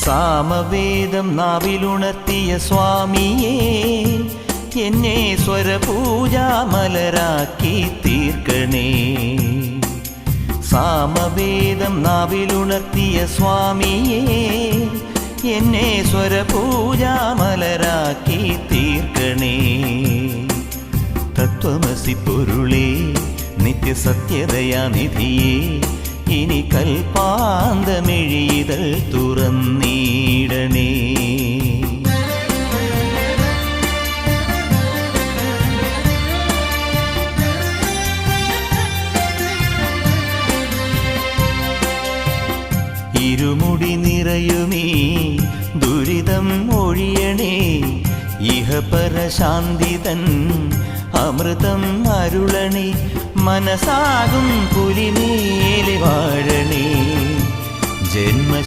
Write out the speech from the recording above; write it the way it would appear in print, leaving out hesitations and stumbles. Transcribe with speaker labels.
Speaker 1: സാമവേദം നാവിലുണർത്തിയ സ്വാമിയേ, എന്നെ സ്വരപൂജാമലരാക്കി തീർക്കണേ. സാമവേദം നാവിലുണർത്തിയ സ്വാമിയേ, എന്നെ സ്വരപൂജാമലരാക്കി തീർക്കണേ. തത്വമസി പൊരുളേ, നിത്യസത്യദയാനിധിയേ, ഇനി കൽപ്പാന്തമിഴിതൾ തുറന്നീടണേ. ഇരുമുടി നിറയുമീ ദുരിതം ഒഴിയണേ. ഇഹപരശാന്തിതൻ അമൃതം അരുളണേ. മനസാകും പുലിമേലെ വാഴണേ. ജന്മ